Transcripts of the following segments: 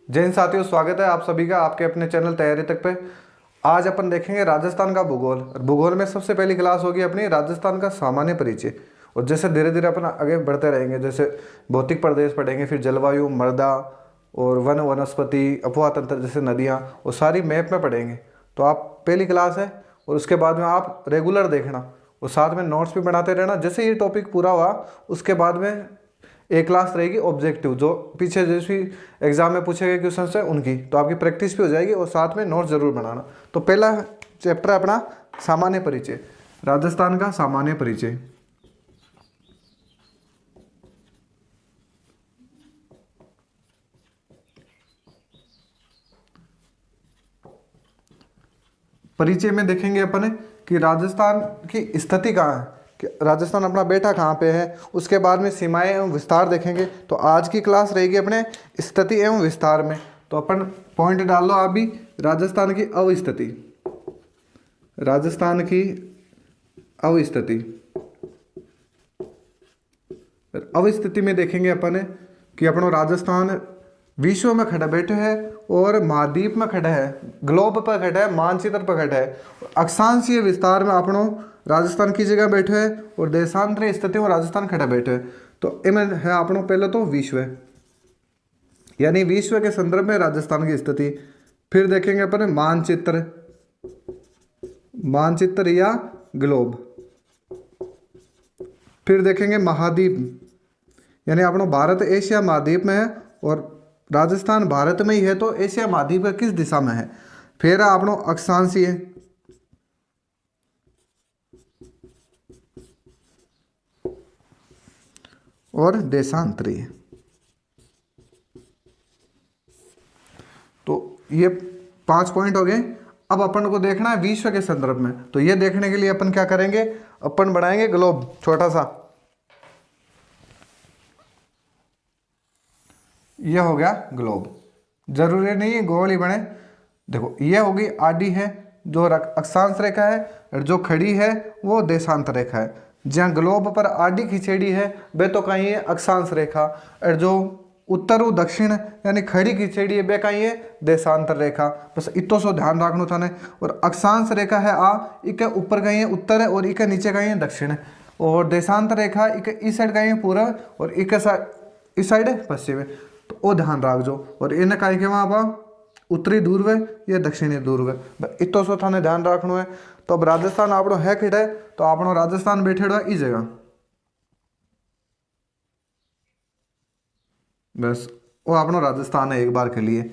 जय हिंद साथियों, स्वागत है आप सभी का आपके अपने चैनल तैयारी तक पे। आज अपन देखेंगे राजस्थान का भूगोल। भूगोल में सबसे पहली क्लास होगी अपनी राजस्थान का सामान्य परिचय। और जैसे धीरे धीरे अपन आगे बढ़ते रहेंगे, जैसे भौतिक प्रदेश पढ़ेंगे, फिर जलवायु, मृदा और वन वनस्पति, अफवाह तंत्र जैसे नदियाँ, और सारी मैप में पढ़ेंगे। तो आप पहली क्लास है और उसके बाद में आप रेगुलर देखना और साथ में नोट्स भी बनाते रहना। जैसे ये टॉपिक पूरा हुआ उसके बाद में एक क्लास रहेगी ऑब्जेक्टिव, जो पीछे जैसे एग्जाम में पूछे गए क्वेश्चन है उनकी, तो आपकी प्रैक्टिस भी हो जाएगी और साथ में नोट्स जरूर बनाना। तो पहला चैप्टर है अपना सामान्य परिचय, राजस्थान का सामान्य परिचय। परिचय में देखेंगे अपन कि राजस्थान की स्थिति कहाँ है, कि राजस्थान अपना बैठा कहाँ पे है। उसके बाद में सीमाएं एवं विस्तार देखेंगे। तो आज की क्लास रहेगी अपने स्थिति एवं विस्तार में। तो अपन पॉइंट डाल लो आप भी। राजस्थान की अवस्थिति, राजस्थान की अवस्थिति। अवस्थिति में देखेंगे अपन कि अपनो राजस्थान विश्व में खड़ा बैठे है और महाद्वीप में खड़ा है, ग्लोब पर खड़ा है, मानचित्र पर खड़ा है। अक्षांशीय विस्तार में अपनो राजस्थान की जगह बैठे है और देशांतरीय स्थिति में राजस्थान खड़ा बैठे है। तो इनमें है अपनो पहले तो विश्व, यानी विश्व के संदर्भ में राजस्थान की स्थिति। फिर देखेंगे अपन मानचित्र, मानचित्र या ग्लोब। फिर देखेंगे महाद्वीप, यानी अपनो भारत एशिया महाद्वीप में है और राजस्थान भारत में ही है, तो एशिया महाद्वीप का किस दिशा में है। फिर अपनो अक्षांशीय, और देशांतरीय। तो ये 5 पॉइंट हो गए। अब अपन को देखना है विश्व के संदर्भ में। तो ये देखने के लिए अपन क्या करेंगे, अपन बनाएंगे ग्लोब छोटा सा। ये हो गया ग्लोब, जरूरी नहीं है गोल ही बने। देखो ये होगी आडी है जो अक्षांश रेखा है, और जो खड़ी है वो देशांतर रेखा है। जहाँ ग्लोब पर आडी खिंचेड़ी है वे तो कहीं है अक्षांश रेखा, और जो उत्तर व दक्षिण यानी खड़ी खिंचेड़ी है वे कहीं है देशांतर रेखा। बस इतो सो ध्यान रखना था। और अक्षांश रेखा है आ, इके ऊपर कहीं है उत्तर है और इके नीचे कहीं है दक्षिण है। और देशांतर रेखा इके इस साइड कहीं है पूर्व और इके इस साइड है पश्चिम है। तो वो ध्यान रख जो। और इन्हें कहीं के वहाँ उत्तरी ध्रुव है या दक्षिणी ध्रुव है, इतो सो थाने ध्यान रखना है। तो अब राजस्थान आपनो है खड़ा है, तो आपनो राजस्थान बैठे है इस जगह। बस वो आपनो राजस्थान है एक बार के लिए।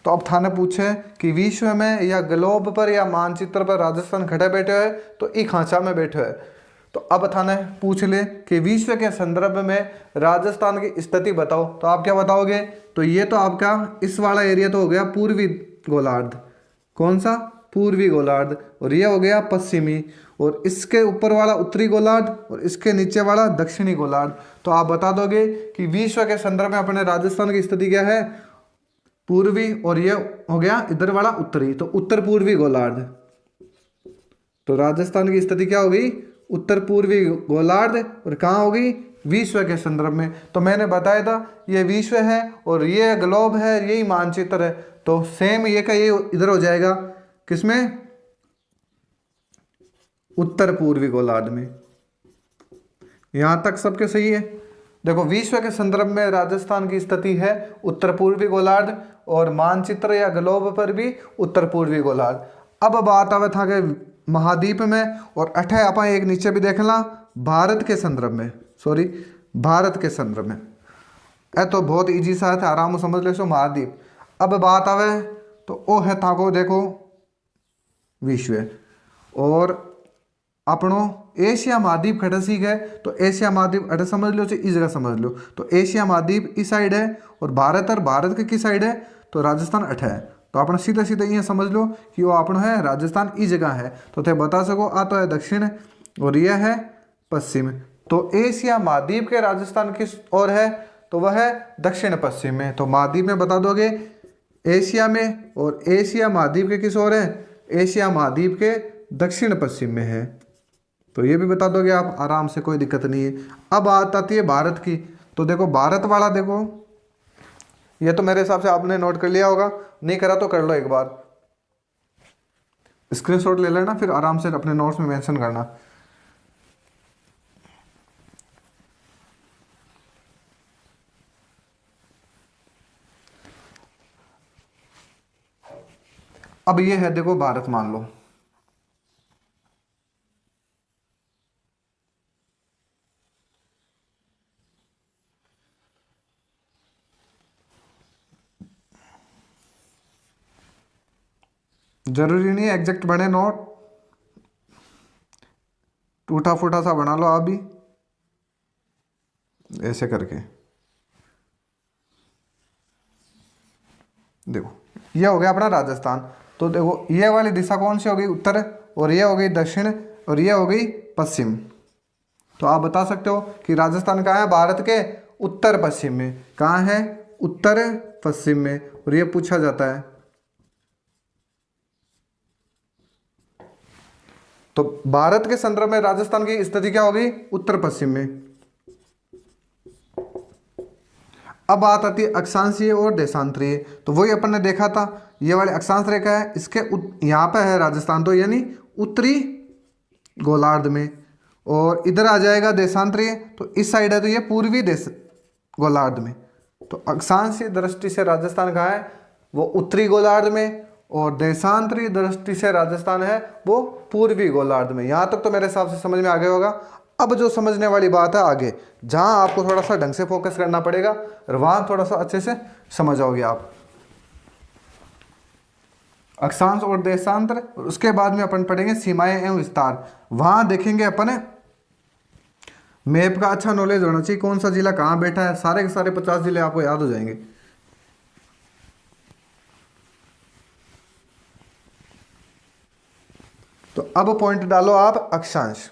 तो अब थाने पूछे कि विश्व में या ग्लोब पर या मानचित्र पर राजस्थान खड़े बैठे है, तो ई खांचा में बैठे है। तो अब थाने पूछ ले कि विश्व के संदर्भ में राजस्थान की स्थिति बताओ, तो आप क्या बताओगे। तो ये तो आपका इस वाला एरिया तो हो गया पूर्वी गोलार्ध। कौन सा, पूर्वी गोलार्ध। और ये हो गया पश्चिमी, और इसके ऊपर वाला उत्तरी गोलार्ध और इसके नीचे वाला दक्षिणी गोलार्ध। तो आप बता दोगे कि विश्व के संदर्भ में अपने राजस्थान की स्थिति क्या है, पूर्वी, और ये हो गया इधर वाला उत्तरी, तो उत्तर पूर्वी गोलार्ध। तो राजस्थान की स्थिति क्या होगी, उत्तर पूर्वी गोलार्ध, और कहाँ होगी, विश्व के संदर्भ में। तो मैंने बताया था ये विश्व है और ये ग्लोब है, यही मानचित्र है। तो सेम ये का ये इधर हो जाएगा, किसमें, उत्तर पूर्वी गोलार्ध में। यहां तक सबके सही है। देखो विश्व के संदर्भ में राजस्थान की स्थिति है उत्तर पूर्वी गोलार्ध, और मानचित्र या ग्लोब पर भी उत्तर पूर्वी गोलार्ध। अब बात आवे था कि महाद्वीप में, और अठे आप एक नीचे भी देखना भारत के संदर्भ में, सॉरी भारत के संदर्भ में। ए तो बहुत इजी सा है, आराम से समझ ले सो महाद्वीप। अब बात आवे तो वो है था को देखो विश्व, और अपनो एशिया महाद्वीप खड़ा सीख है। तो एशिया महाद्वीप अटे समझ लो, चाहे इस जगह समझ लो। तो एशिया महाद्वीप इस साइड है और भारत के किस साइड है, तो राजस्थान अठे है। तो अपना सीधा सीधा ये समझ लो कि वो अपना है राजस्थान इस जगह है। तो थे बता सको आ तो है दक्षिण और यह है पश्चिम। तो एशिया महाद्वीप के राजस्थान किस ओर है, तो वह है दक्षिण पश्चिम में। तो महाद्वीप में बता दोगे एशिया में, और एशिया महाद्वीप के किस ओर है, एशिया महाद्वीप के दक्षिण पश्चिम में है। तो ये भी बता दोगे आप आराम से, कोई दिक्कत नहीं है। अब बात आती है भारत की। तो देखो भारत वाला देखो ये तो मेरे हिसाब से आपने नोट कर लिया होगा, नहीं करा तो कर लो एक बार, स्क्रीनशॉट ले लेना, फिर आराम से अपने नोट्स में मेंशन करना। अब ये है देखो भारत मान लो, जरूरी नहीं एग्जैक्ट बने नोट, टूटा फूटा सा बना लो आप भी ऐसे करके। देखो ये हो गया अपना राजस्थान। तो देखो ये वाली दिशा कौन सी हो गई, उत्तर, और ये हो गई दक्षिण, और ये हो गई पश्चिम। तो आप बता सकते हो कि राजस्थान कहाँ है, भारत के उत्तर पश्चिम में। कहाँ है, उत्तर पश्चिम में। और ये पूछा जाता है। तो भारत के संदर्भ में राजस्थान की स्थिति क्या होगी, उत्तर पश्चिम में। अब बात आती है अक्षांशीय और देशांतरीय। तो वही अपन ने देखा था, ये वाली अक्षांश रेखा है, इसके यहाँ पे है राजस्थान, तो यानी उत्तरी गोलार्ध में, और इधर आ जाएगा देशांतरीय, तो इस साइड है, तो ये पूर्वी देश गोलार्ध में। तो अक्षांशीय दृष्टि से राजस्थान कहाँ है, वो उत्तरी गोलार्ध में, और देशांतरीय दृष्टि से राजस्थान है वो पूर्वी गोलार्ध में। यहाँ तक तो मेरे हिसाब से समझ में आ गया होगा। अब जो समझने वाली बात है आगे, जहाँ आपको थोड़ा सा ढंग से फोकस करना पड़ेगा और वहाँ थोड़ा सा अच्छे से समझ आओगे आप। अक्षांश और देशांतर, और उसके बाद में अपन पढ़ेंगे सीमाएं एवं विस्तार। वहाँ देखेंगे अपन, मैप का अच्छा नॉलेज होना चाहिए, कौन सा जिला कहाँ बैठा है, सारे के सारे 50 जिले आपको याद हो जाएंगे। तो अब पॉइंट डालो आप अक्षांश।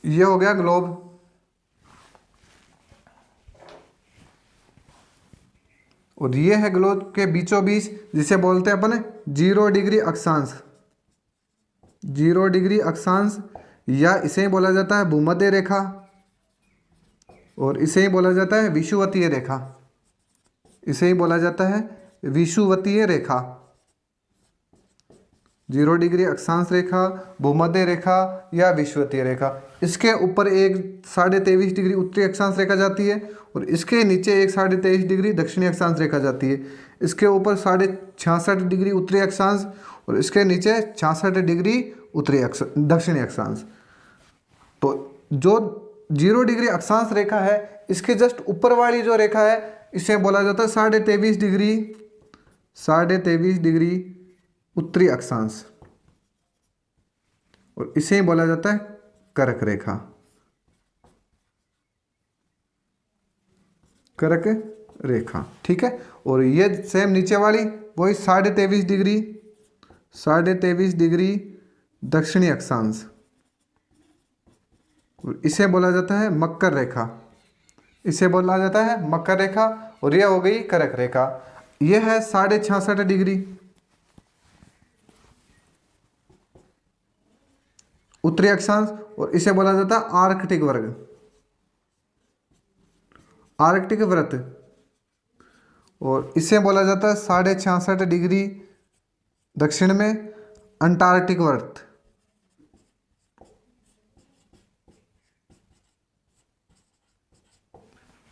ये हो गया ग्लोब, और ये है ग्लोब के बीचों बीच, जिसे बोलते हैं अपन 0 डिग्री अक्षांश। 0 डिग्री अक्षांश, या इसे ही बोला जाता है भूमध्य रेखा, और इसे ही बोला जाता है विषुवतीय रेखा। इसे ही बोला जाता है विषुवतीय रेखा। 0 डिग्री अक्षांश रेखा, भूमध्य रेखा या विषुवतीय रेखा। इसके ऊपर एक 23.5 डिग्री उत्तरी अक्षांश रेखा जाती है, और इसके नीचे एक 23.5 डिग्री दक्षिणी अक्षांश रेखा जाती है। इसके ऊपर 66.5 डिग्री उत्तरी अक्षांश, और इसके नीचे 66 डिग्री दक्षिणी अक्षांश। तो जो 0 डिग्री अक्षांश रेखा है, इसके जस्ट ऊपर वाली जो रेखा है, इसे बोला जाता है 23.5 डिग्री उत्तरी अक्षांश, और इसे ही बोला जाता है कर्क रेखा। कर्क रेखा, ठीक है। और ये सेम नीचे वाली वही 23.5 डिग्री दक्षिणी अक्षांश, और इसे बोला जाता है मकर रेखा। इसे बोला जाता है मकर रेखा, और यह हो गई कर्क रेखा। यह है 66.5 डिग्री उत्तरी अक्षांश, और इसे बोला जाता है आर्कटिक वर्ग, आर्कटिक वृत्त, और इसे बोला जाता है 66.5 डिग्री दक्षिण में अंटार्कटिक वृत्त।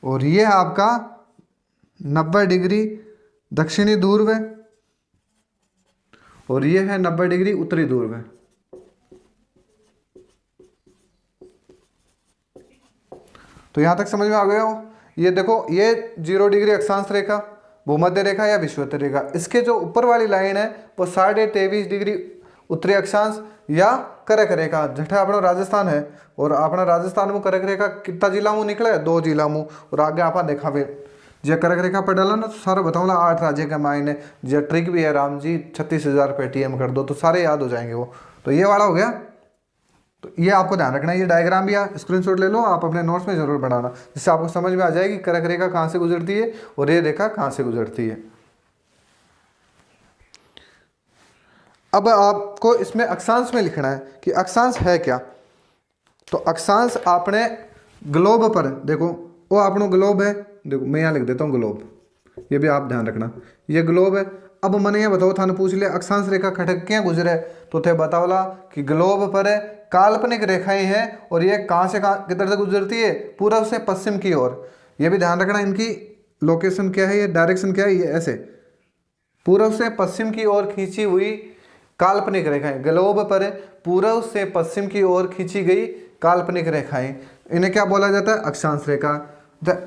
और ये आपका 90 डिग्री दक्षिणी ध्रुव, और ये है 90 डिग्री उत्तरी ध्रुव। तो यहाँ तक समझ में आ गया हो। ये देखो, ये 0 डिग्री अक्षांश रेखा, भूमध्य रेखा या विषुवतीय रेखा, इसके जो ऊपर वाली लाइन है वो 23.5 डिग्री उत्तरी अक्षांश या कर्क रेखा, जठा अपना राजस्थान है। और अपना राजस्थान में कर्क रेखा कितना जिला मुँह निकला है, 2 जिला मुँह। और आगे आप देखा फिर जे कर्क रेखा पर डाला ना, तो सारा बताऊँगा 8 राज्य के मायने। जे ट्रिक भी है राम जी, 36,000 पेटीएम कर दो, तो सारे याद हो जाएंगे वो। तो ये वाला हो गया। तो ये आपको ध्यान रखना है, ये डायग्राम भी आप स्क्रीनशॉट ले लो, आप अपने नोट्स में जरूर बनाना, जिससे आपको समझ में आ जाएगी कर्क रेखा कहाँ से गुजरती है और ये रेखा कहाँ से गुजरती है। अब आपको इसमें अक्षांश में लिखना है कि अक्षांश है क्या। तो अक्षांश आपने ग्लोब पर देखो, वो आपनो ग्लोब है, देखो मैं यहाँ लिख देता हूँ ग्लोब, ये भी आप ध्यान रखना, ये ग्लोब है। अब मैंने ये बताओ थाने पूछ लिया अक्षांश रेखा खटक क्या गुजरे, तो थे बतावला कि ग्लोब पर काल्पनिक रेखाएं हैं और ये कहाँ से कहाँ किधर से गुजरती है, पूर्व से पश्चिम की ओर। ये भी ध्यान रखना इनकी लोकेशन क्या है, ये डायरेक्शन क्या है, ये ऐसे पूर्व से पश्चिम की ओर खींची हुई काल्पनिक रेखाएं, ग्लोब पर पूर्व से पश्चिम की ओर खींची गई काल्पनिक रेखाएं, इन्हें क्या बोला जाता है, अक्षांश रेखा।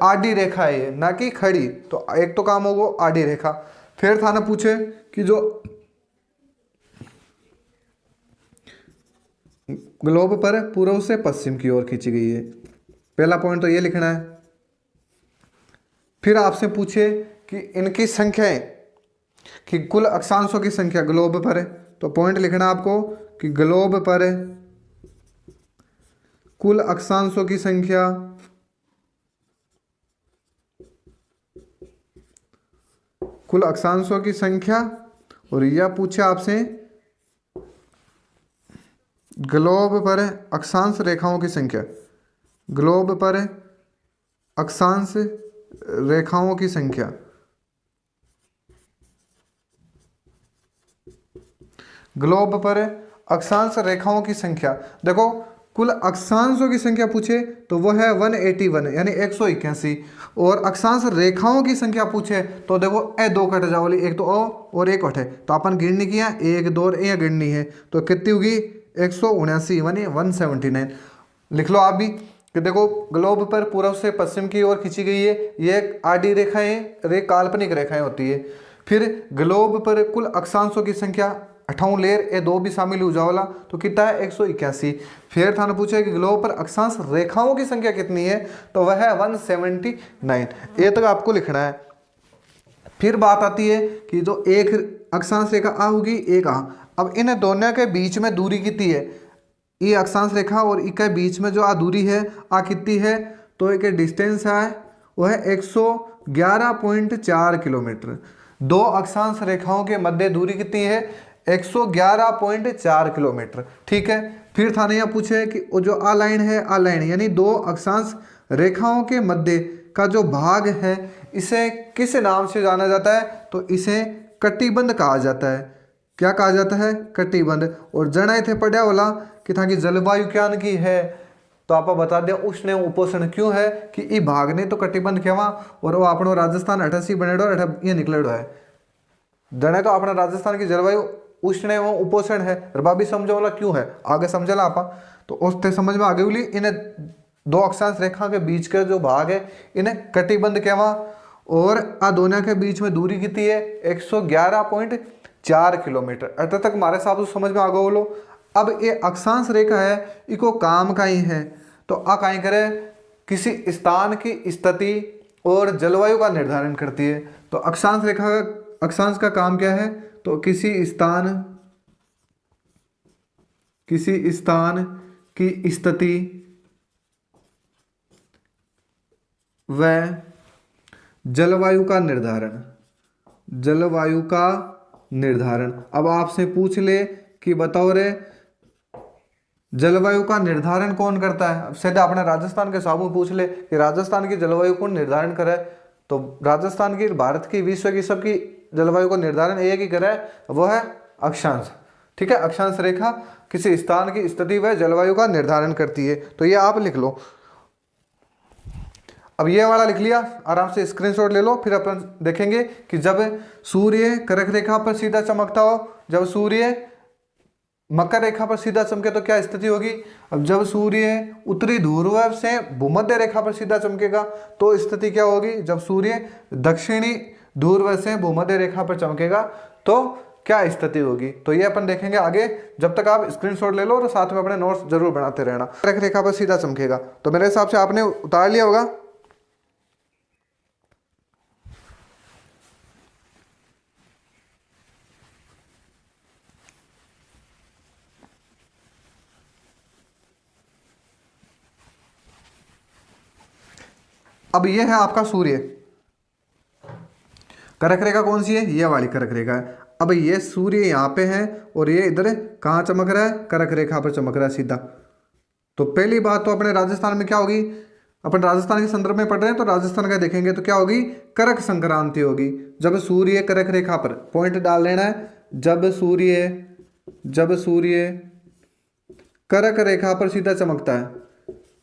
आडी रेखा है ये, ना कि खड़ी, तो एक तो काम होगा आडी रेखा। फिर था ना पूछे कि जो ग्लोब पर पूर्व से पश्चिम की ओर खींची गई है, पहला पॉइंट तो ये लिखना है। फिर आपसे पूछे कि इनकी संख्याएं, कि कुल अक्षांशों की संख्या ग्लोब पर है, तो पॉइंट लिखना आपको कि ग्लोब पर कुल अक्षांशों की संख्या कुल अक्षांशों की संख्या, और यह पूछे आपसे ग्लोब पर अक्षांश रेखाओं की संख्या, ग्लोब पर अक्षांश रेखाओं की संख्या। ग्लोब पर अक्षांश रेखाओं की संख्या, देखो कुल अक्षांशों की संख्या पूछे तो वो है 181 यानी 181, और अक्षांश रेखाओं की संख्या पूछे तो देखो ए दो कट जाओली, एक तो ओ और एक अठ है, तो अपन गिननी किया एक दो और ए गिननी है, तो कितनी होगी 179 यानी 179। लिख लो आप भी कि देखो ग्लोब पर पूर्व से पश्चिम की ओर खींची गई है, ये एक आडी रेखाएं काल्पनिक रेखाएं होती है। फिर ग्लोब पर कुल अक्षांशों की संख्या 58 लेर ए दो भी शामिल हो जाओला, तो कितना है 181। फिर थाने पूछे कि ग्लोब पर अक्षांश रेखाओं की संख्या कितनी है, तो वह है 179, ये तक आपको लिखना है। फिर बात आती है कि जो एक अक्षांश रेखा आ होगी एक आ, अब इन दोनों के बीच में दूरी कितनी है, ये अक्षांश रेखा और इसके बीच में जो आ दूरी है आ कितनी है, तो एक डिस्टेंस है वो है 111.4 किलोमीटर। दो अक्षांश रेखाओं के मध्य दूरी कितनी है, 111.4 किलोमीटर, ठीक है। फिर थाने यह पूछे कि वो जो आ लाइन है, आ लाइन यानी दो अक्षांश रेखाओं के मध्य का जो भाग है इसे किस नाम से जाना जाता है, तो इसे कटिबंध कहा जाता है। क्या कहा जाता है, कटिबंध। और जना थे पढ़ा वाला कि था कि जलवायु क्या की है, तो आप बता दें उष्ण उपोषण क्यों है कि ई भाग ने तो कटिबंध कहवा, और वो अपनो राजस्थान 88 बनेडो ये निकलेडो है। जने तो अपना राजस्थान की जलवायु उष्ण एवं उपोषण है, रबाबी समझो वाला क्यों है, आगे समझला आपा, तो उससे समझ में आगे बोली इन्हें दो अक्षांश रेखा के बीच का जो भाग है इन्हें कटिबंध कहवा, और आ दोनों के बीच में दूरी कितनी है 111.4 किलोमीटर। अतः तक हमारे साथ समझ में आ गए बोलो। अब ये अक्षांश रेखा है, इको काम का ही है, तो आ कहीं करे किसी स्थान की स्थिति और जलवायु का निर्धारण करती है। तो अक्षांश रेखा का अक्षांश का काम क्या है, तो किसी स्थान की स्थिति व जलवायु का निर्धारण, जलवायु का निर्धारण। अब आपसे पूछ ले कि बताओ रे जलवायु का निर्धारण कौन करता है, अब सीधा अपने राजस्थान के सामू पूछ ले कि राजस्थान की जलवायु कौन निर्धारण करे, तो राजस्थान की, भारत की, विश्व की, सबकी जलवायु को निर्धारण एक ही करे, वो है अक्षांश, ठीक है। अक्षांश रेखा किसी स्थान की स्थिति व जलवायु का निर्धारण करती है, तो ये आप लिख लो। अब ये वाला लिख लिया, आराम से स्क्रीनशॉट ले लो। फिर अपन देखेंगे कि जब सूर्य कर्क रेखा पर सीधा चमकता हो, जब सूर्य मकर रेखा पर सीधा चमके तो क्या स्थिति होगी। अब जब सूर्य उत्तरी ध्रुव से भूमध्य रेखा पर सीधा चमकेगा तो स्थिति क्या होगी, जब सूर्य दक्षिणी ध्रुव से भूमध्य रेखा पर चमकेगा तो क्या स्थिति होगी, तो ये अपन देखेंगे आगे। जब तक आप स्क्रीनशॉट ले लो और साथ में अपने नोट्स जरूर बनाते रहना। कर्क रेखा पर सीधा चमकेगा, तो मेरे हिसाब से आपने उतार लिया होगा। अब ये है आपका सूर्य, कर्क रेखा कौन सी है, ये वाली कर्क रेखा है। अब ये सूर्य यहाँ पे है और ये इधर कहाँ चमक रहा है, कर्क रेखा पर चमक रहा है सीधा। तो पहली बात तो अपने राजस्थान में क्या होगी, अपन राजस्थान के संदर्भ में पढ़ रहे हैं तो राजस्थान का देखेंगे तो क्या होगी, कर्क संक्रांति होगी। जब सूर्य कर्क रेखा पर, पॉइंट डाल लेना है, जब सूर्य कर्क रेखा पर सीधा चमकता है,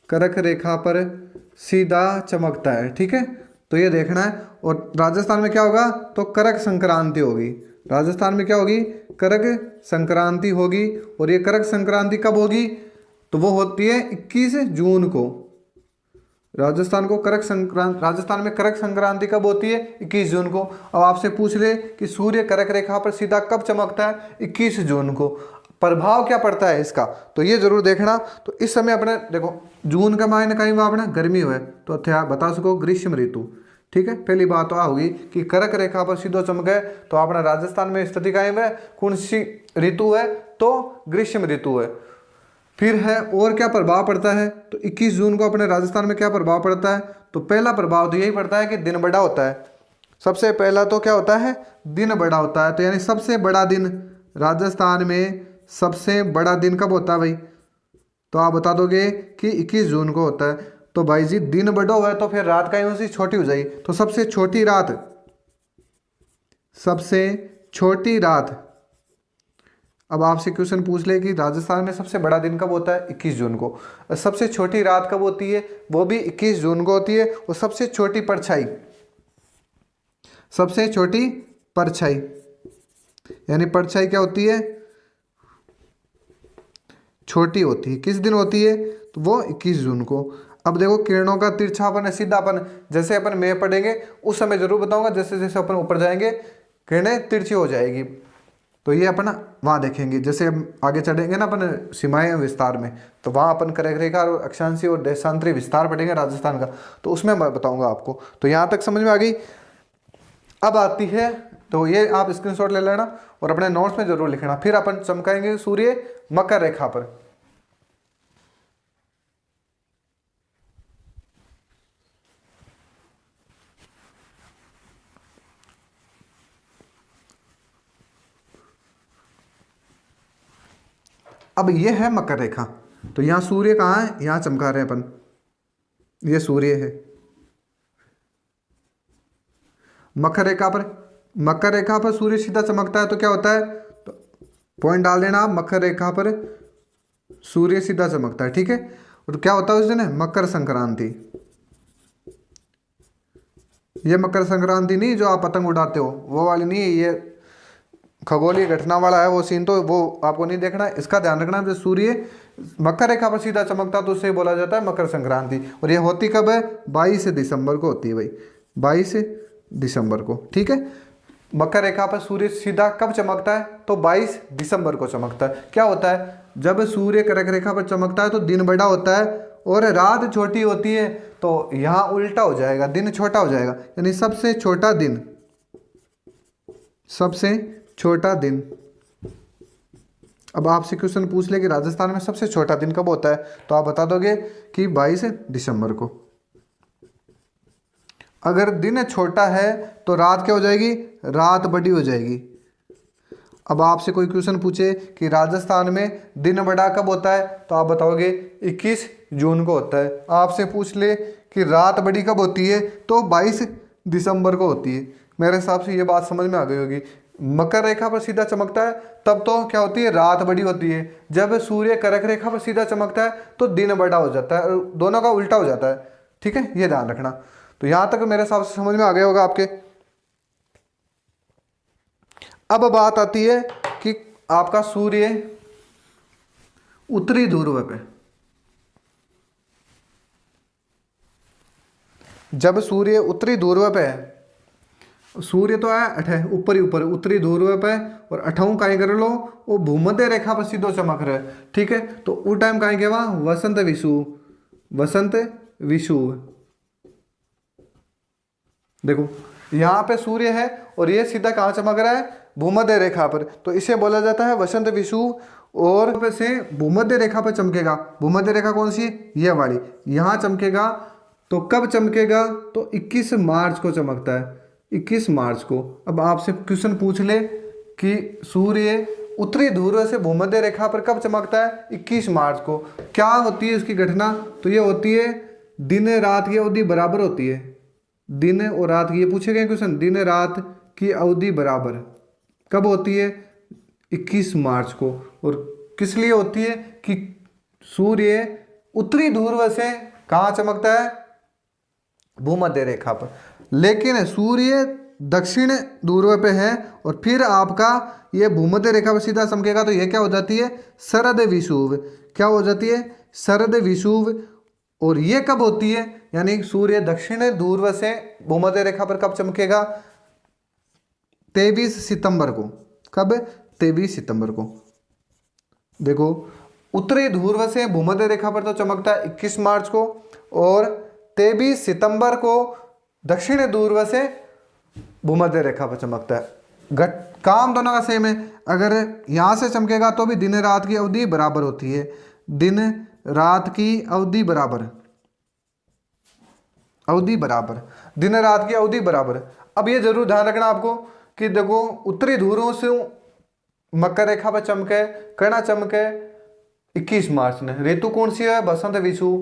कर्क रेखा पर सीधा चमकता है, ठीक है। तो ये देखना है। और राजस्थान में क्या होगा, तो कर्क संक्रांति होगी। राजस्थान में क्या होगी, कर्क संक्रांति होगी। और ये कर्क संक्रांति कब होगी, तो वो होती है 21 जून को। राजस्थान में कर्क संक्रांति कब होती है, 21 जून को। अब आपसे पूछ ले कि सूर्य कर्क रेखा पर सीधा कब चमकता है, 21 जून को। प्रभाव क्या पड़ता है इसका, तो ये जरूर देखना। तो इस समय अपने देखो जून का महीना कहीं वहाँ अपना गर्मी हुआ है, तो अच्छा बता सको ग्रीष्म ऋतु, ठीक है। पहली बात तो आ होगी कि कर्क रेखा पर सीधो चमके तो अपना राजस्थान में स्थिति कायम है, कौन सी ऋतु है, तो ग्रीष्म ऋतु है। फिर है और क्या प्रभाव पड़ता है, तो 21 जून को अपने राजस्थान में क्या प्रभाव पड़ता है, तो पहला प्रभाव तो यही पड़ता है कि दिन बड़ा होता है। सबसे पहला तो क्या होता है, दिन बड़ा होता है। तो यानी सबसे बड़ा दिन राजस्थान में, सबसे बड़ा दिन कब होता है भाई, तो आप बता दोगे कि 21 जून को होता है। तो भाई जी दिन बड़ा हुआ है तो फिर रात कहीं सी छोटी हो जाएगी। तो सबसे छोटी रात, अब आपसे क्वेश्चन पूछ ले कि राजस्थान में सबसे बड़ा दिन कब होता है, 21 जून को। सबसे छोटी रात कब होती है, वो भी 21 जून को होती है। और सबसे छोटी परछाई, यानी परछाई क्या होती है, छोटी होती है। किस दिन होती है, तो वो 21 जून को। अब देखो किरणों का तिरछापन है, सीधापन, जैसे अपन में पढ़ेंगे उस समय जरूर बताऊंगा। जैसे जैसे अपन ऊपर जाएंगे किरणें तिरछी हो जाएगी, तो ये अपन वहाँ देखेंगे। जैसे हम आगे चढ़ेंगे ना अपन सीमाएं विस्तार में, तो वहाँ अपन कर्क रेखा और अक्षांशीय और देशांतरी विस्तार पढ़ेंगे राजस्थान का, तो उसमें मैं बताऊंगा आपको। तो यहाँ तक समझ में आ गई। अब आती है, तो ये आप स्क्रीनशॉट ले लेना और अपने नोट्स में जरूर लिखना। फिर अपन चमकाएंगे सूर्य मकर रेखा पर। अब ये है मकर रेखा, तो यहाँ सूर्य कहाँ है, यहाँ चमका रहे हैं अपन, ये सूर्य है मकर रेखा पर सूर्य सीधा चमकता है तो क्या होता है, तो पॉइंट डाल देना आप, मकर रेखा पर सूर्य सीधा चमकता है, ठीक है। और क्या होता है उस दिन, मकर संक्रांति। ये मकर संक्रांति नहीं जो आप पतंग उड़ाते हो वो वाली नहीं है, ये खगोलीय घटना वाला है वो सीन, तो वो आपको नहीं देखना है। इसका ध्यान रखना, जब सूर्य मकर रेखा पर सीधा चमकता तो उससे बोला जाता है मकर संक्रांति। और ये होती कब है, 22 दिसंबर को होती है भाई, 22 दिसंबर को, ठीक है। मकर रेखा पर सूर्य सीधा कब चमकता है, तो 22 दिसंबर को चमकता है। क्या होता है, जब सूर्य कर्क रेखा पर चमकता है तो दिन बड़ा होता है और रात छोटी होती है, तो यहाँ उल्टा हो जाएगा, दिन छोटा हो जाएगा, यानी सबसे छोटा दिन। अब आपसे क्वेश्चन पूछ ले कि राजस्थान में सबसे छोटा दिन कब होता है, तो आप बता दोगे कि 22 दिसंबर को। अगर दिन छोटा है तो रात क्या हो जाएगी, रात बड़ी हो जाएगी। अब आपसे कोई क्वेश्चन पूछे कि राजस्थान में दिन बड़ा कब होता है, तो आप बताओगे 21 जून को होता है। आपसे पूछ ले कि रात बड़ी कब होती है, तो 22 दिसंबर को होती है। मेरे हिसाब से ये बात समझ में आ गई होगी। मकर रेखा पर सीधा चमकता है तब तो क्या होती है, रात बड़ी होती है। जब सूर्य कर्क रेखा पर सीधा चमकता है तो दिन बड़ा हो जाता है, और दोनों का उल्टा हो जाता है, ठीक है, ये ध्यान रखना। तो यहां तक मेरे हिसाब से समझ में आ गया होगा आपके। अब बात आती है कि आपका सूर्य उत्तरी ध्रुव पे, जब सूर्य उत्तरी ध्रुव पे है, सूर्य तो है अठे ऊपर ही ऊपर उत्तरी ध्रुव पे, और अठाऊ कहीं कर लो वो भूमध्य रेखा पर सीधो चमक रहा है, ठीक है। तो उस टाइम कहीं के वहां वसंत विषुव। देखो यहाँ पे सूर्य है और ये सीधा कहाँ चमक रहा है, भूमध्य रेखा पर, तो इसे बोला जाता है वसंत विषुव। और पे से भूमध्य रेखा पर चमकेगा। भूमध्य रेखा कौन सी है, ये वाली, यहाँ चमकेगा। तो कब चमकेगा, तो 21 मार्च को चमकता है, 21 मार्च को। अब आपसे क्वेश्चन पूछ ले कि सूर्य उत्तरी ध्रुव से भूमध्य रेखा पर कब चमकता है? 21 मार्च को। क्या होती है इसकी घटना? तो ये होती है दिन रात की अवधि बराबर होती है। दिन और रात की, ये पूछे गए क्वेश्चन, दिन रात की अवधि बराबर कब होती है? 21 मार्च को। और किस लिए होती है? कि सूर्य उत्तरी ध्रुव से कहाँ चमकता है? भूमध्य रेखा पर। लेकिन सूर्य दक्षिण ध्रुव पे है और फिर आपका ये भूमध्य रेखा पर सीधा चमकेगा, तो ये क्या हो जाती है? शरद विषुव। क्या हो जाती है? शरद विषुव। और ये कब होती है? यानी सूर्य दक्षिण ध्रुव से भूमध्य रेखा पर कब चमकेगा? 23 सितंबर को। कब? 23 सितंबर को। देखो, उत्तरी ध्रुव से भूमध्य रेखा पर तो चमकता है 21 मार्च को, और 23 सितंबर को दक्षिण ध्रुव से भूमध्य रेखा पर चमकता है। काम दोनों का सेम है। अगर यहाँ से चमकेगा तो भी दिन रात की अवधि बराबर होती है। दिन रात की अवधि बराबर, अवधि बराबर, दिन रात की अवधि बराबर। अब ये जरूर ध्यान रखना आपको कि देखो, उत्तरी ध्रुव से मकर रेखा पर चमके, कणा चमके 21 मार्च ने, ऋतु कौन सी है? बसंत विषु।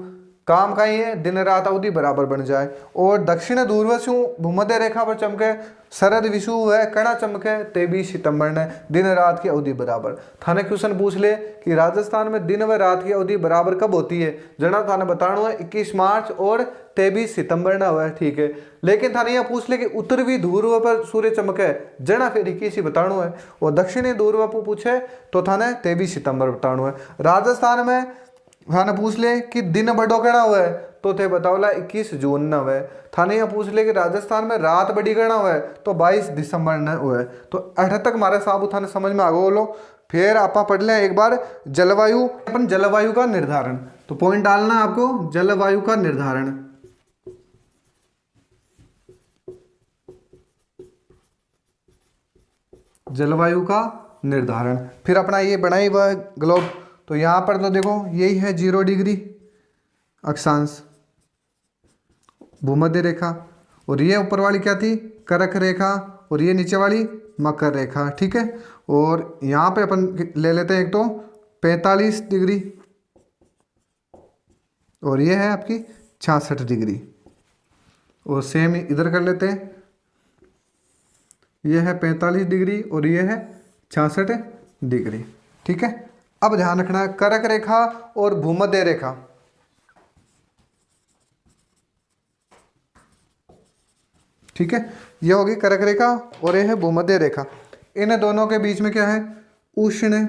काम का ही है दिन रात अवधि बराबर बन जाए। और दक्षिण ध्रुव से भूमध्य रेखा पर चमके शरद विषु है, कणा चमके 23 सितंबर ने, दिन रात की अवधि बराबर। थाने क्वेश्चन पूछ ले कि राजस्थान में दिन व रात की अवधि बराबर कब होती है? जना थाने बताना है 21 मार्च और 23 सितंबर ना हुआ है, ठीक है। लेकिन थाने यह पूछ ले कि उत्तरी ध्रुव पर सूर्य चमके, जना फिर 21 ही बताना है। और दक्षिणी ध्रुव पर पूछे तो थाने 23 सितंबर बताना है। राजस्थान में थाने पूछ ले कि दिन बड़ो कणा हुआ है, तो थे बतावला 21 जून न हुआ है। थाने यह पूछ ले कि राजस्थान में रात बड़ी कणा हुआ है, तो 22 दिसंबर न हुआ है। तो 8 तक हमारे साहब थाने समझ में आ गो लो। फिर आप पढ़ लें एक बार जलवायु, अपन जलवायु का निर्धारण। तो पॉइंट डालना है आपको, जलवायु का निर्धारण। जलवायु का निर्धारण। फिर अपना ये बनाई हुआ ग्लोब, तो यहाँ पर तो देखो यही है 0 डिग्री अक्षांश भूमध्य रेखा, और ये ऊपर वाली क्या थी? कर्क रेखा, और ये नीचे वाली मकर रेखा, ठीक है। और यहाँ पे अपन ले लेते हैं एक तो 45 डिग्री, और ये है आपकी 66 डिग्री। और सेम इधर कर लेते हैं, ये है 45 डिग्री और ये है 66 डिग्री, ठीक है। अब ध्यान रखना है कर्क रेखा और भूमध्य रेखा, ठीक है। यह होगी कर्क रेखा और यह है भूमध्य रेखा। इन दोनों के बीच में क्या है? उष्ण,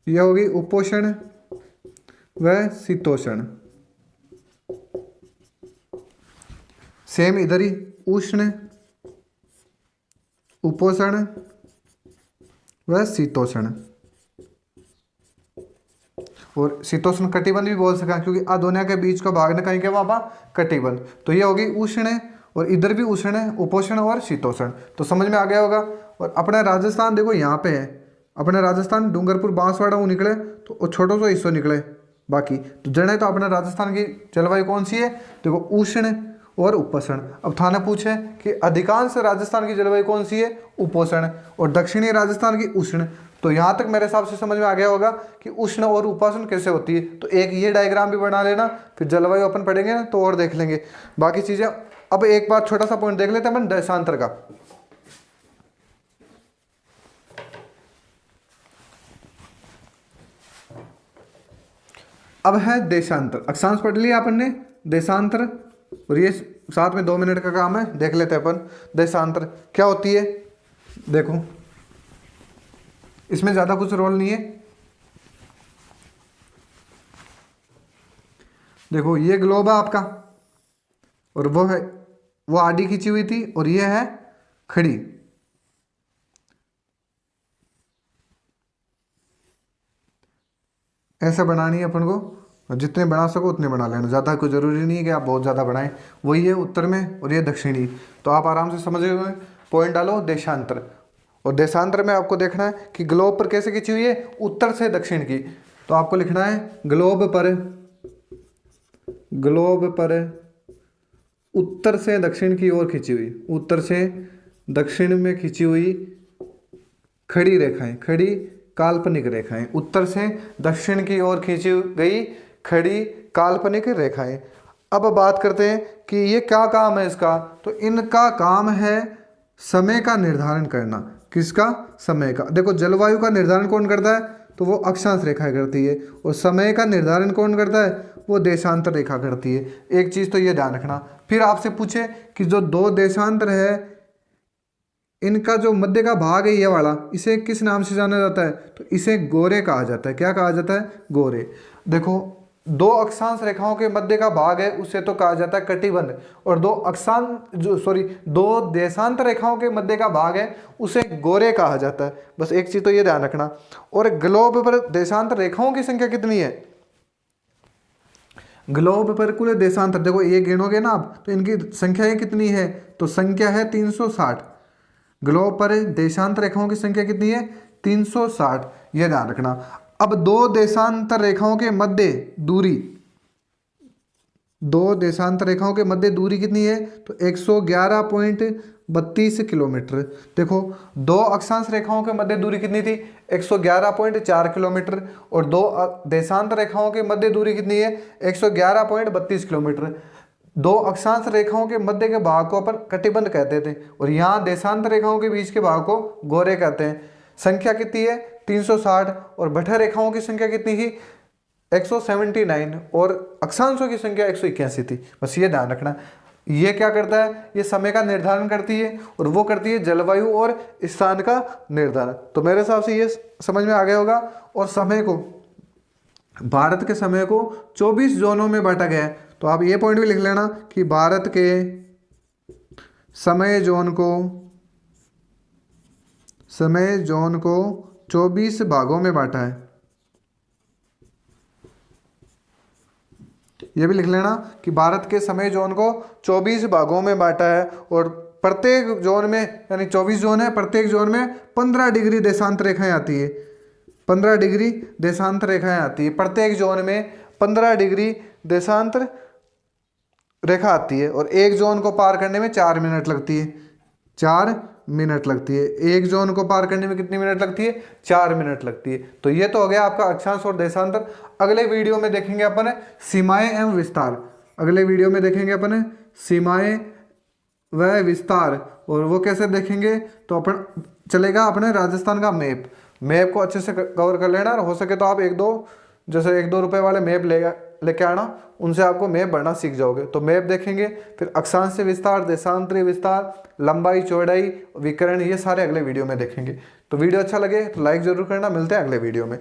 यह होगी उपोष्ण व शीतोष्ण। सेम इधर ही उष्ण, उपोष्ण व शीतोष्ण। और शीतोष्ण कटिबंध भी बोल सका, क्योंकि आ दोनों के बीच का भाग ने कहीं के वहां कटिबंध। तो ये होगी उष्ण, और इधर भी उष्ण, उपोष्ण और शीतोष्ण। तो समझ में आ गया होगा। और अपना राजस्थान देखो यहाँ पे है, अपना राजस्थान डूंगरपुर बांसवाड़ा वो निकले तो छोटा सा हिस्सा निकले बाकी। तो जने तो अपना राजस्थान की जलवायु कौन सी है? देखो उष्ण और उपोष्ण। अब थाने पूछे कि अधिकांश राजस्थान की जलवायु कौन सी है? उपोष्ण। और दक्षिणी राजस्थान की उष्ण। तो यहाँ तक मेरे हिसाब से समझ में आ गया होगा कि उष्ण और उपोष्ण कैसे होती है। तो एक ये डायग्राम भी बना लेना, फिर जलवायु अपन पढ़ेंगे ना तो और देख लेंगे बाकी चीजें। अब एक बार छोटा सा पॉइंट देख लेते हैं अपन देशांतर का। अब है देशांतर। अक्षांश पढ़ लिया अपन ने, देशांतर, और ये साथ में 2 मिनट का काम है, देख लेते हैं अपन। देशांतर क्या होती है? देखो इसमें ज्यादा कुछ रोल नहीं है। देखो ये ग्लोब है आपका, और वो आडी खींची हुई थी, और ये है खड़ी। ऐसा बनानी है अपन को, और जितने बना सको उतने बना लेना, ज़्यादा कोई ज़रूरी नहीं है कि आप बहुत ज़्यादा बनाएं। वही है उत्तर में और ये दक्षिणी, तो आप आराम से समझ गए। पॉइंट डालो देशांतर। और देशांतर में आपको देखना है कि ग्लोब पर कैसे खींची हुई है, उत्तर से दक्षिण की। तो आपको लिखना है ग्लोब पर उत्तर से दक्षिण की ओर खींची हुई, उत्तर से दक्षिण में खींची हुई खड़ी रेखाएं, खड़ी काल्पनिक रेखाएं, उत्तर से दक्षिण की ओर खींची गई खड़ी काल्पनिक रेखाएं। अब बात करते हैं कि ये क्या काम है इसका। तो इनका काम है समय का निर्धारण करना। किसका? समय का। देखो जलवायु का निर्धारण कौन करता है? तो वो अक्षांश रेखा करती है। और समय का निर्धारण कौन करता है? वो देशांतर रेखा करती है। एक चीज़ तो ये ध्यान रखना। फिर आपसे पूछे कि जो दो देशांतर है इनका जो मध्य का भाग है ये वाला, इसे किस नाम से जाना जाता है? तो इसे गोरे कहा जाता है। क्या कहा जाता है? गोरे। देखो दो अक्षांश रेखाओं के मध्य का भाग है उसे तो कहा जाता है कटिबंध, और दो देशांतर रेखाओं के मध्य का भाग है उसे गोरे कहा जाता है। बस एक चीज तो ये ध्यान रखना। और ग्लोब पर देशांतर रेखाओं की संख्या कितनी है? ग्लोब पर कुल देशांतर, देखो ये गिनोगे ना आप तो इनकी संख्या कितनी है? तो संख्या है 360। ग्लोब पर देशांतर रेखाओं की संख्या कितनी है? 360। यह ध्यान रखना। अब दो देशांतर रेखाओं के मध्य दूरी, दो देशांतर रेखाओं के मध्य दूरी कितनी है? तो 111.32 किलोमीटर। देखो दो अक्षांश रेखाओं के मध्य दूरी कितनी थी? 111.4 किलोमीटर। और दो देशांतर रेखाओं के मध्य दूरी कितनी है? 111.32 किलोमीटर। दो अक्षांश रेखाओं के मध्य के भाग को अपन कटिबंध कहते थे, और यहाँ देशांतर रेखाओं के बीच के भाग को गोरे कहते हैं। संख्या कितनी है? 360। और बटा रेखाओं की संख्या कितनी थी? 179। और अक्षांशों की संख्या 181 थी। बस ये ध्यान रखना। ये क्या करता है? ये समय का निर्धारण करती है, और वो करती है जलवायु और स्थान का निर्धारण। तो मेरे हिसाब से ये समझ में आ गया होगा। और समय को, भारत के समय को 24 जोनों में बांटा गया है। तो आप ये पॉइंट भी लिख लेना कि भारत के समय जोन को 24 भागों में बांटा है। ये भी लिख लेना कि भारत के समय जोन को 24 भागों में बांटा है, और प्रत्येक जोन में, यानी 24 जोन है, प्रत्येक जोन में 15 डिग्री देशांतर रेखाएं आती है। 15 डिग्री देशांतर रेखाएं आती है। प्रत्येक जोन में 15 डिग्री देशांतर रेखा आती है। और एक जोन को पार करने में 4 मिनट लगती है। 4 मिनट लगती है। एक जोन को पार करने में कितनी मिनट लगती है? 4 मिनट लगती है। तो ये तो हो गया आपका अक्षांश और देशांतर। अगले वीडियो में देखेंगे अपन सीमाएं एवं विस्तार। अगले वीडियो में देखेंगे अपन सीमाएं व विस्तार। और वो कैसे देखेंगे? तो अपन चलेगा अपने राजस्थान का मैप को अच्छे से कवर कर लेना। और हो सके तो आप एक दो रुपए वाले मैप लेके आना, उनसे आपको मैप बढ़ना सीख जाओगे। तो मैप देखेंगे, फिर अक्षांश से विस्तार, देशांतरीय विस्तार, लंबाई चौड़ाई, विकर्ण, ये सारे अगले वीडियो में देखेंगे। तो वीडियो अच्छा लगे तो लाइक जरूर करना। मिलते हैं अगले वीडियो में।